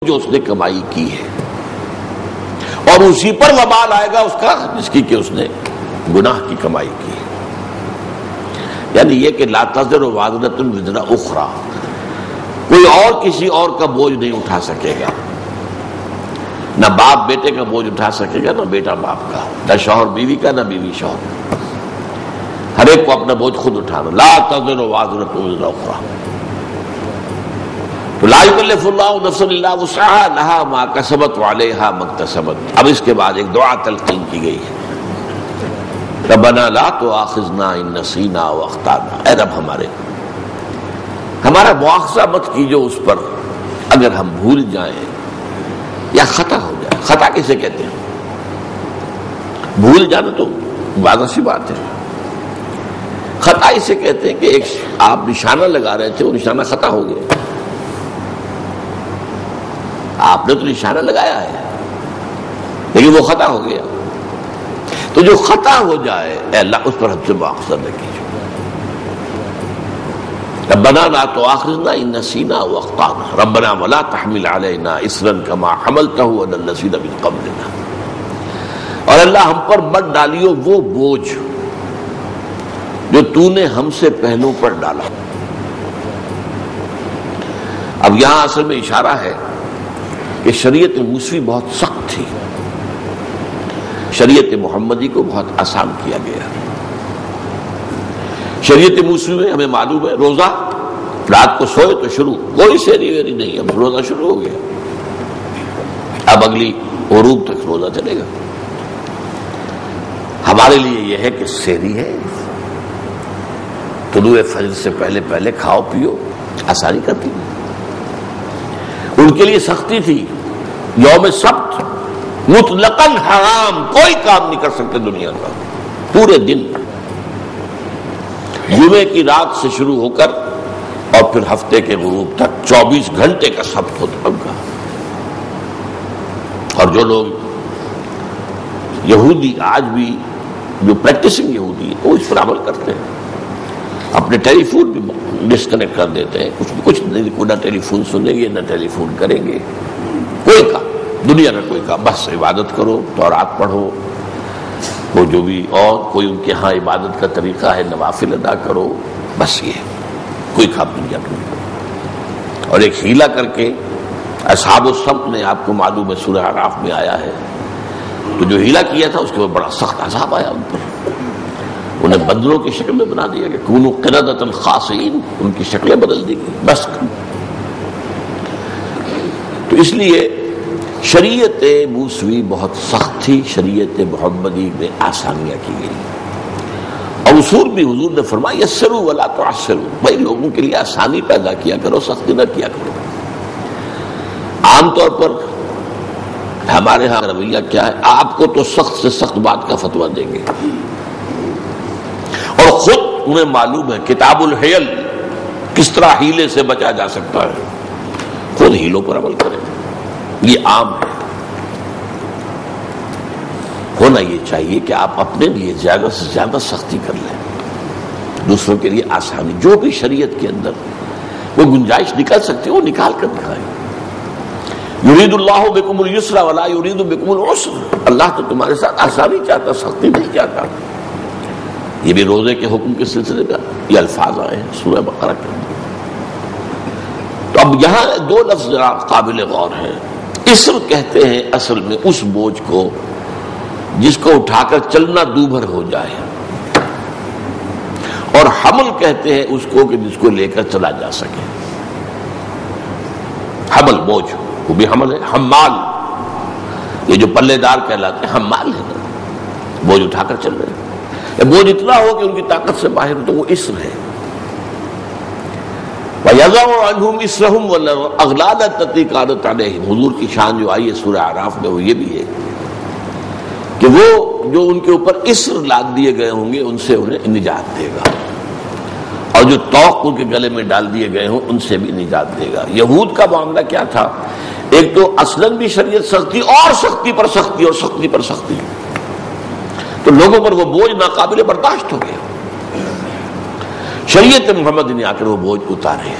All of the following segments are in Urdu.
جو اس نے کمائی کی ہے، اور اسی پر وبال آئے گا اس کا جس کی کہ اس نے گناہ کی کمائی کی ہے۔ یعنی یہ کہ لا تزر وازرۃ وزر اخری، کوئی اور کسی اور کا بوجھ نہیں اٹھا سکے گا، نہ باپ بیٹے کا بوجھ اٹھا سکے گا، نہ بیٹا باپ کا، نہ شوہر بیوی کا، نہ بیوی شوہر کا، ہر ایک کو اپنا بوجھ خود اٹھانا۔ لا تزر وازرۃ وزر اخری، تو لا یکلف اللہ نفسا الا وسعها لها ما کسبت وعلیہا ما اکتسبت۔ اب اس کے بعد ایک دعا تلقین کی گئی ہے، ربنا لا تؤاخذنا ان نسینا واخطانا، اے رب ہمارا مواخذہ مت کیجو اس پر اگر ہم بھول جائیں یا خطا ہو جائے۔ خطا کسے کہتے ہیں؟ بھول جانا تو واضح سی بات ہے، خطا اسے کہتے ہیں کہ ایک آپ نشانہ لگا رہے تھے، وہ نشانہ خطا ہو گیا، آپ نے تو نشانہ لگایا ہے لیکن وہ خطا ہو گیا۔ تو جو خطا ہو جائے اے اللہ اس پر ہم سے مواخذہ نہ کیجو۔ ربنا لا تؤاخذنا ان نسینا واخطانا ربنا ولا تحمل علینا اصرا کما حملته علی الذین من قبلنا، اور اللہ ہم پر مت ڈالیو وہ بوجھ جو تو نے ہم سے پہلوں پر ڈالا۔ اب یہاں اصل میں اشارہ ہے کہ شریعت موسوی بہت سخت تھی، شریعت محمدی کو بہت آسان کیا گیا۔ شریعت موسوی میں ہمیں معلوم ہے روزہ رات کو سوئے تو شروع، کوئی سیری ویری نہیں، اب روزہ شروع ہو گیا، اب اگلی غروب تک روزہ چلے گا۔ ہمارے لیے یہ ہے کہ سیری ہے، طلوع فجر سے پہلے پہلے کھاؤ پیو، آسانی کرتی ہے۔ ان کے لیے سختی تھی، یوم سبت مطلقاً حرام، کوئی کام نہیں کر سکتے دنیا کا پورے دن، جمعے کی رات سے شروع ہو کر اور پھر ہفتے کے غروب تک 24 گھنٹے کا سبت ہوتا ان کا۔ اور جو لوگ یہودی آج بھی جو پریکٹسنگ یہودی ہے وہ اس پر عمل کرتے ہیں، اپنے ٹیلی فون بھی ڈسکنیکٹ کر دیتے ہیں، کچھ نہیں، نہ ٹیلی فون سنیں گے نہ ٹیلی فون کریں گے، کوئی کام دنیا کا کوئی کام، بس عبادت کرو، تورات پڑھو، وہ جو بھی اور کوئی ان کے ہاں عبادت کا طریقہ ہے نوافل ادا کرو، بس یہ کوئی کام دنیا کا نہیں۔ اور ایک ہیلا کر کے اصحاب السبت نے، آپ کو معلوم ہے سورہ اعراف میں آیا ہے، تو جو ہیلا کیا تھا اس کے بعد بڑا سخت عذاب آیا ان پر، انہیں بندروں کی شکل میں بنا دیا کہ کونوا قردۃ خاسئین، ان کی شکلیں بدل دی گئی، بس۔ تو اس لیے شریعت موسوی بہت سخت تھی، شریعت محمدی میں آسانیاں کی گئی، اور اصول بھی حضور نے فرمایا یسروا ولا تعسروا، بھائی لوگوں کے لیے آسانی پیدا کیا کرو، سختی نہ کیا کرو۔ عام طور پر ہمارے ہاں رویہ کیا ہے، آپ کو تو سخت سے سخت بات کا فتویٰ دیں گے، اور خود انہیں معلوم ہے کتاب الحیل کس طرح ہیلے سے بچا جا سکتا ہے، خود ہیلوں پر عمل کریں، یہ عام ہے۔ ہونا یہ چاہیے کہ آپ اپنے لیے زیادہ سے زیادہ سختی کر لیں، دوسروں کے لیے آسانی، جو بھی شریعت کے اندر وہ گنجائش نکل سکتی ہے وہ نکال کر دکھائیں۔ یرید اللہ بکم الیسر ولا یرید بکم العسر، اللہ تو تمہارے ساتھ آسانی چاہتا، سختی نہیں چاہتا۔ یہ بھی روزے کے حکم کے سلسلے کا یہ الفاظ آئے ہیں سورہ بقرہ کے۔ تو اب یہاں دو لفظ قابل غور ہیں۔ اسر کہتے ہیں اصل میں اس بوجھ کو جس کو اٹھا کر چلنا دوبھر ہو جائے، اور حمل کہتے ہیں اس کو کہ جس کو لے کر چلا جا سکے۔ حمل بوجھ وہ بھی حمل ہے، حمال یہ جو پلے دار کہلاتے ہیں حمال ہے نا، بوجھ اٹھا کر چل رہے ہیں، بوجھ اتنا ہو کہ ان کی طاقت سے باہر ہو تو وہ اسر ہے۔ وَيَضَعُ عَنْهُمْ إِسْرَهُمْ وَالْأَغْلَالَ الَّتِي كَانَتْ عَلَيْهِمْ، حضور کی شان جو آئی ہے سورہ اعراف میں وہ یہ بھی ہے کہ وہ جو ان کے اوپر اسر لاد دیے گئے ہوں گے ان سے انہیں نجات دے گا، اور جو توق ان کے گلے میں ڈال دیے گئے ہوں ان سے بھی نجات دے گا۔ یہود کا معاملہ کیا تھا، ایک تو اصلاً بھی شریعت سختی اور سختی پر سختی اور سختی پر سختی، تو لوگوں پر وہ بوجھ ناقابل برداشت ہو گیا۔ شریعت محمد نے آ کر وہ بوجھ اتارے،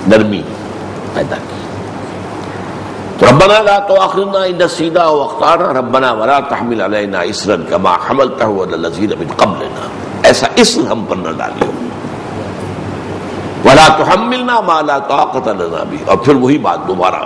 نرمی پیدا کی۔ ربنا لا تؤاخذنا ان نسینا او اخطانا ربنا ولا تحمل علینا اصرا کما حملته علی الذین من قبلنا، ایسا اصر ہم پر نہ ڈالیو، ولا تحملنا ما لا طاقت لنا به، اور پھر وہی بات دوبارہ،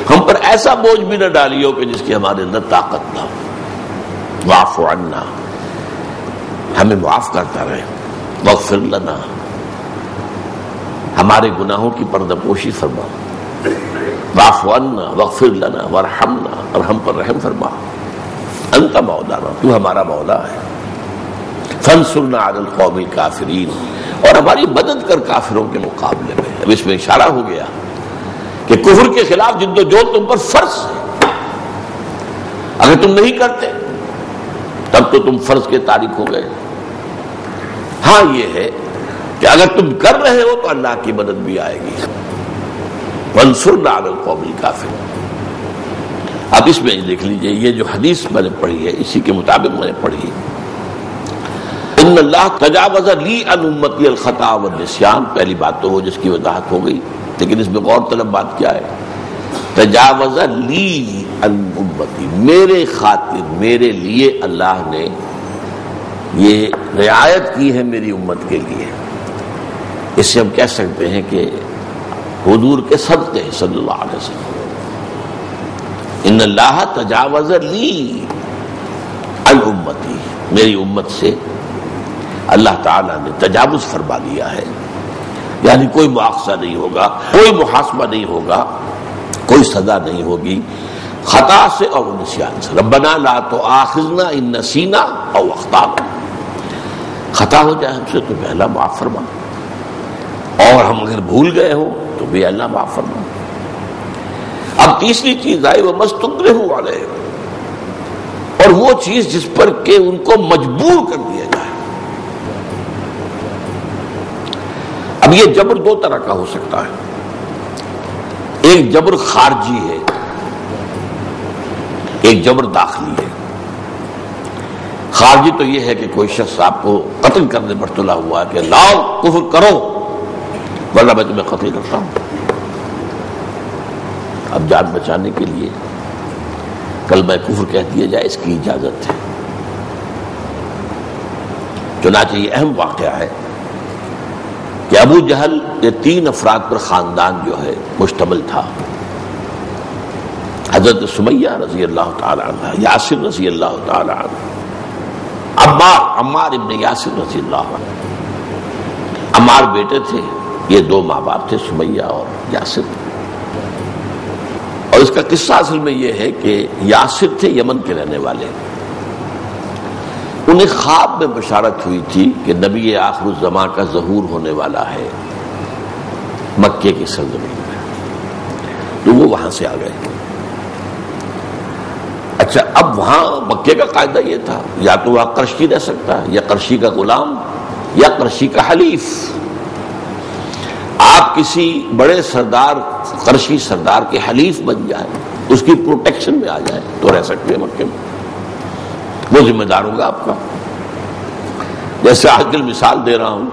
ہم پر ایسا بوجھ بھی نہ ڈالیو کہ جس کی ہمارے اندر طاقت نہ ہو، واعف عنا، ہمیں معاف کرتا رہے، واغفر لنا، ہمارے گناہوں کی پردہ پوشی فرما، واعف عنا واغفر لنا وارحمنا، اور ہم پر رحم فرما، انت مولانا، تو ہمارا مولا ہے، فانصرنا علی القوم الکافرین، اور ہماری مدد کر کافروں کے مقابلے میں۔ اب اس میں اشارہ ہو گیا کہ کفر کے خلاف جد و جہد تم پر فرض ہے، اگر تم نہیں کرتے تب تو تم فرض کے تارک ہو گئے۔ ہاں یہ ہے کہ اگر تم کر رہے ہو تو اللہ کی مدد بھی آئے گی، وانصرنا علی القوم الکافرین۔ اب اس میں دیکھ لیجئے، یہ جو حدیث میں نے پڑھی ہے اسی کے مطابق میں نے پڑھی، ان اللہ تجاوز لی عن امتی الخطا والنسیان، پہلی بات تو وہ جس کی وضاحت ہو گئی، لیکن اس میں غور طلب بات کیا ہے؟ تجاوز لی عن امتی، میرے خاطر، میرے لیے اللہ نے یہ رعایت کی ہے میری امت کے لیے۔ اس سے ہم کہہ سکتے ہیں کہ حضور کے صدقے صلی اللہ علیہ وسلم، ان اللہ تجاوز لی عن امتی، میری امت سے اللہ تعالیٰ نے تجاوز فرما دیا ہے، یعنی کوئی مواخذہ نہیں ہوگا، کوئی محاسبہ نہیں ہوگا، کوئی سزا نہیں ہوگی خطا سے اور نسیان سے۔ ربنا لا تؤاخذنا ان نسینا او اخطانا، خطا ہو جائے ہم سے تو بھی اللہ معاف فرما، اور ہم اگر بھول گئے ہوں تو بھی اللہ معاف فرما۔ اب تیسری چیز آئی وہ مستکرہوا علیہ، اور وہ چیز جس پر کہ ان کو مجبور کر دیا جائے۔ اب یہ جبر دو طرح کا ہو سکتا ہے، ایک جبر خارجی ہے، ایک جبر داخلی ہے۔ خارجی تو یہ ہے کہ کوئی شخص آپ کو قتل کرنے پر تلا ہوا ہے کہ لاؤ کفر کرو ورنہ میں تمہیں قتل کرتا ہوں۔ اب جان بچانے کے لیے کلمہ کفر کہہ دیا جائے، اس کی اجازت ہے۔ چنانچہ یہ اہم واقعہ ہے کہ ابو جہل یہ 3 افراد پر خاندان جو ہے مشتمل تھا، حضرت سمیہ رضی اللہ تعالی عنہ، یاسر رضی اللہ تعالی عنہ، عمار ابن یاسر رضی اللہ عنہ۔ عمار بیٹے تھے، یہ 2 ماں باپ تھے، سمیہ اور یاسر۔ اور اس کا قصہ اصل میں یہ ہے کہ یاسر تھے یمن کے رہنے والے، انہیں خواب میں بشارت ہوئی تھی کہ نبی آخر الزمان کا ظہور ہونے والا ہے مکے کی سرزمین میں، تو وہ وہاں سے آ گئے۔ اچھا، اب وہاں مکے کا قاعدہ یہ تھا، یا تو وہاں قرشی رہ سکتا ہے، یا قرشی کا غلام، یا قرشی کا حلیف۔ آپ کسی بڑے سردار، قرشی سردار کے حلیف بن جائیں، اس کی پروٹیکشن میں آ جائیں تو رہ سکتے ہیں مکے میں، وہ ذمہ دار ہوگا آپ کا۔ جیسے آج کل مثال دے رہا ہوں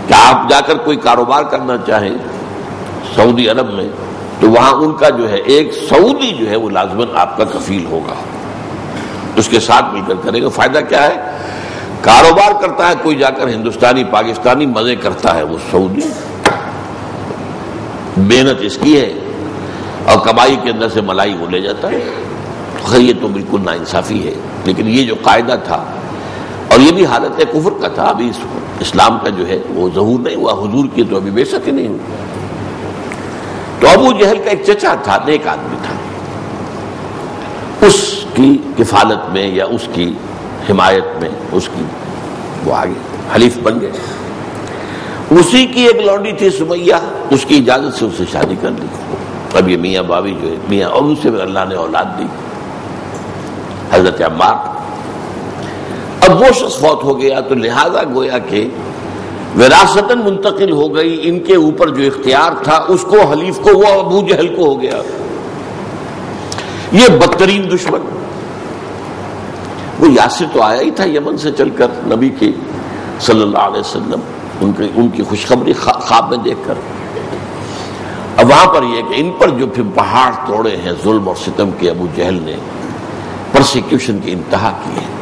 کہ آپ جا کر کوئی کاروبار کرنا چاہیں سعودی عرب میں، تو وہاں ان کا جو ہے ایک سعودی جو ہے وہ لازماً آپ کا کفیل ہوگا، اس کے ساتھ مل کر کرے گا۔ فائدہ کیا ہے؟ کاروبار کرتا ہے کوئی جا کر ہندوستانی پاکستانی، مزے کرتا ہے وہ سعودی، محنت اس کی ہے اور کمائی کے اندر سے ملائی وہ لے جاتا ہے۔ خیر یہ تو بالکل ناانصافی ہے، لیکن یہ جو قاعدہ تھا، اور یہ بھی حالت کفر کا تھا، ابھی اسلام کا جو ہے وہ ظہور نہیں ہوا، حضور کی تو ابھی بے شک ہی نہیں ہوئی۔ تو ابو جہل کا ایک چچا تھا، نیک آدمی تھا، اس کی کفالت میں یا اس کی حمایت میں اس کی وہ آگے حلیف بن گئے۔ اسی کی ایک لونڈی تھی سمیہ، اس کی اجازت سے اس سے شادی کر لی۔ اب یہ میاں باوی جو ہے میاں، اور ان سے اللہ نے اولاد دی، حضرت عمار۔ اب وہ شخص فوت ہو گیا تو لہذا گویا کہ وراثتاً منتقل ہو گئی، ان کے اوپر جو اختیار تھا اس کو، حلیف کو، وہ ابو جہل کو ہو گیا۔ یہ بدترین دشمن، وہ یاسر تو آیا ہی تھا یمن سے چل کر نبی کے صلی اللہ علیہ وسلم، ان کی خوشخبری خواب میں دیکھ کر، اب وہاں پر یہ کہ ان پر جو پھر پہاڑ توڑے ہیں ظلم اور ستم کے ابو جہل نے، پرسیکیوشن کی انتہا کی ہے.